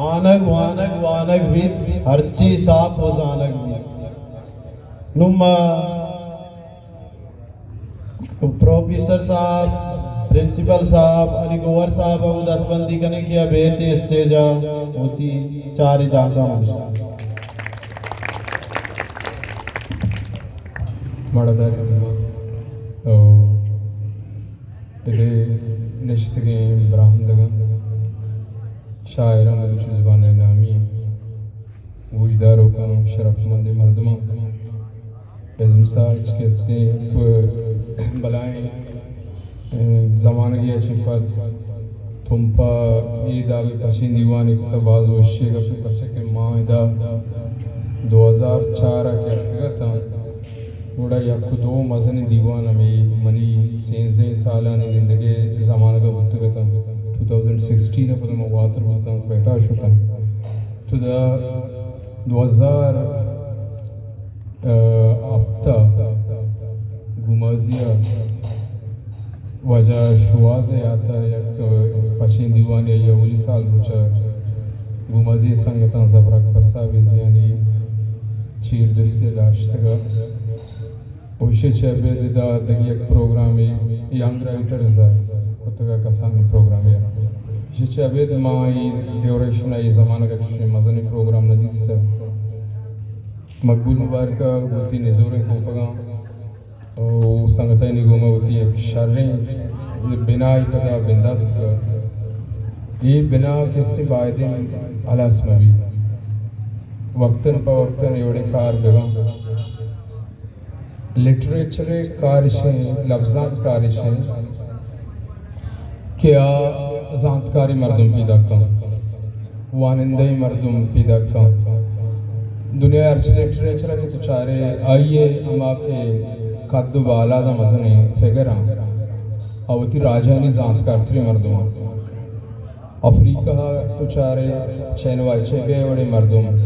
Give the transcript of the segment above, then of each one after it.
آنگ وانگ وانگ بھی ہرچی صاف ہو زانگ بھی نما پروفیسر صاحب پرنسپل صاحب علی گوھر صاحب ابو دس بندی کرنے کیا بیتے اسٹیجا ہوتی چاری داکا مجھا مردار ادھے نشتگیں براہندگاں شاعرہ ملوچ زبان نامی وجداروں کا شرف مند مردمہ ازم ساز کستے بلائیں زمانگی اچھپت تم پا ایدہ بھی پچھین دیوانی کتباز وشی گا پی پچھے ماہدہ 2004 کے اکگتا گوڑا یک دو مزن دیوانا میں منی 16 سالانی زندگی زمانہ کا بتگتا 2016 پر مواتر بتا پیٹا شتا تو دا 2000 ہفتہ گمازیا وجہ شواز آتا یک پچین دیوانی یا اولی سال روچا گمازی سنگتاں زبرک پرساویز یعنی چیر دستے داشتگا پوشے چیبید دا دگی ایک پروگرامی ینگ رائٹرز اتگا کسانی پروگرامی پوشے چیبید مائی دیوریشن ای زمانہ کا کشی مزنی پروگرام ندیستا مقبول مبارکہ ہوتی نزوریں خوپگا او سنگتائی نگوما ہوتی ایک شریں بنائی پتا بندہ تکتا یہ بنا کسی باعدین علاس مبی وقتاً پا وقتاً یوڑے کار بگا لٹریچر کارشیں لفظان کارشیں کیا زانتکاری مردم پیدا کن وانندہی مردم پیدا کن دنیا ارچ لٹریچر کے تو چارے آئیے اما کے قد و بالا دا مزنے فگران آوتی راجانی زانتکار تری مردم افریقہ تو چارے چینوائی چیبے وڑے مردم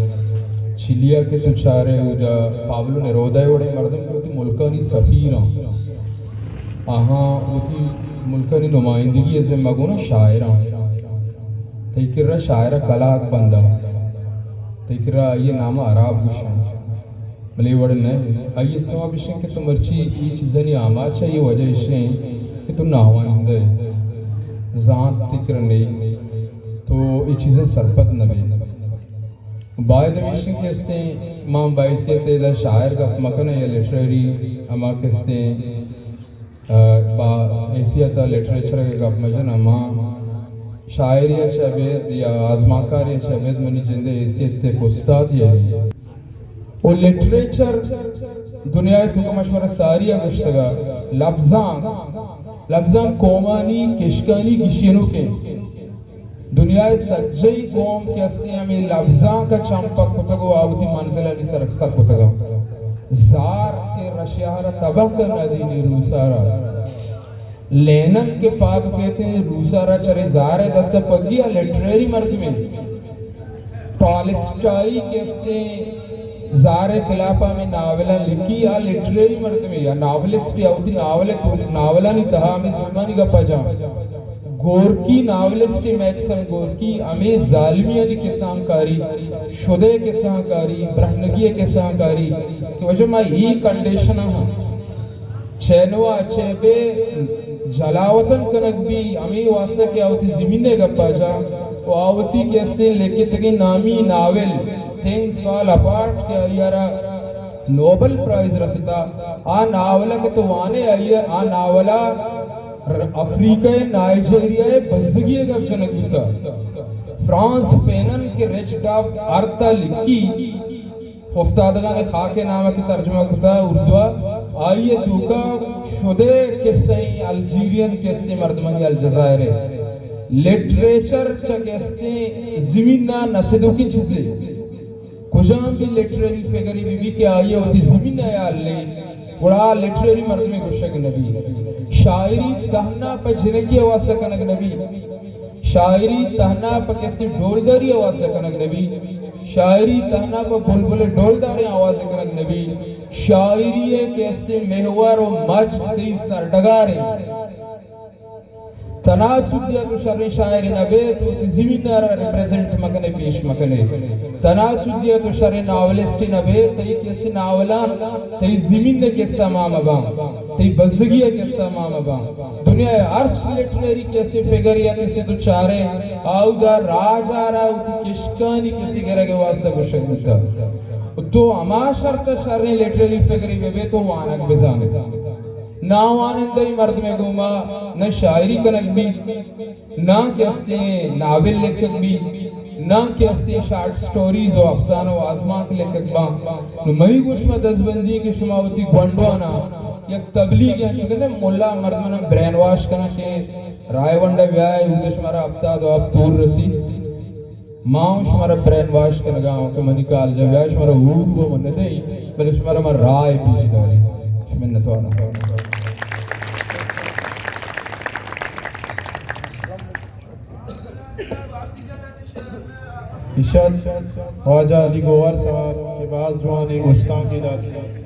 چیلیا کے تو چارے دا پابلو نیرودہ وڑے مردم کے ہوتی ملکانی سفیران آہاں ہوتی ملکانی نمائندگی از مگونا شاعران تیکر رہا شاعرہ کلاک بندہ تیکر رہا یہ نام عراب گوشن بلے وڑے نہیں آئیے سوا بشن کہ تو مرچی یہ چیزنی آماد چاہیے وجہ اشیں کہ تو ناوان دے زانت تکر نہیں تو یہ چیزیں سرپت نبی باید ویشن کے استے ماں باعثیت دا شاعر کا مکنہ یا لٹریری اما کستے با حیثیت لٹریچر کے گپ مجن اما شاعری شبید یا آزماکاری شبید منی جندے حیثیت تے استاد یہ وہ لٹریچر دنیا تو کا مشورہ ساری گشتگا لفظان قومانی کشکانی کشینوں کے دنیا سجائی قوم کے استے ہمیں لفظان کا چمپک کتگو آوتی منزلہ نہیں سرکسک کتگا زار کے رشیارہ تباہ کر ندینی روسارہ لینن کے پاک کہتے ہیں روسارہ چرے زار دستہ پگیا لٹریری مرد میں ٹالسٹائی کے استے زار خلافہ میں ناولہ لکھی یا لٹریری مرد میں یا ناولسٹ یا ہوتی ناولہ نہیں تہا ہمیں ظلمانی کا pizza Gorky novelist maxim Gorky ہمیں ظالمیہ دی کسان کاری شدے کسان کاری برہنگی کسان کاری کہ وجہ میں ہی کنڈیشن ہوں چینوا چیبے جلاوطن کنک بھی ہمیں واسطہ کیا ہوتی زمینے کا پجا تو آوتی کیستے لکھے تکے نامی ناول Things Fall Apart کے آئیارا نوبل پرائز رستا آ ناولہ کے تو وانے آئیے آ ناولہ افریقہ نائجیریہ بزگی گب جنک ہوتا فرانس فینن کے ریچ ڈاف آرتا لکھی افتادگان خاک نامہ کی ترجمہ کتا اردوہ آئیے توکا شدے کسیں الجیرین کستے مردمانی الجزائر لٹریچر چا کستے زمینہ نسدوں کی چیزیں کجام بھی لٹریری فیگری بی بی کے آئیے ہوتی زمین آیال لے بڑا لٹریری مرد میں گشک نبی شاعری تہنا پا جنکی آواز کنک نبی شاعری تہنا پا کستے ڈولداری آواز کنک نبی شاعری تہنا پا بلبل ڈولداری آواز کنک نبی شاعری کستے محور و مجد تی سردگارے تناسودیت و شر شاعر نبیت و زمین را ریپریزنٹ مکنے پیش مکنے تناسودیت و شر ناولسٹ نبیت تی کسی ناولان تی زمین نے قصہ ماما بان تی بزگی قصہ ماما بان دنیا ارچ لٹریری کسی فگر یا کسی تو چارے آو دا راج آرہا ہوتی کشکانی کسی گرہ کے واسطہ کو شکتا تو اما شرط شر لٹریری فگری بے تو وانک بزانے ناوانندی مرد میں گوما نہ شاعری کنک بھی نہ کہستے ناول لکھک بھی نہ کہستے شارٹ سٹوریز و افسانہ و آزمات لکھک با نو منی گوش میں دزبندی کے شما ہوتی گوانڈوانا یک تبلیغ ہے چکے تھے مولا مرد میں برین واش کنا کہ رائے ونڈا بیائے ہوتے شمارا ابتا دو اب تور رسی ماں شمارا برین واش کنا گاؤں کہ منی کال جب بیائے شمارا ہور و من دیں بلے شمارا من رائے پیش داری شمنتوانا ارشاد خواجہ علی گوہر صاحب کے بعد جوان گشتاں کی داتی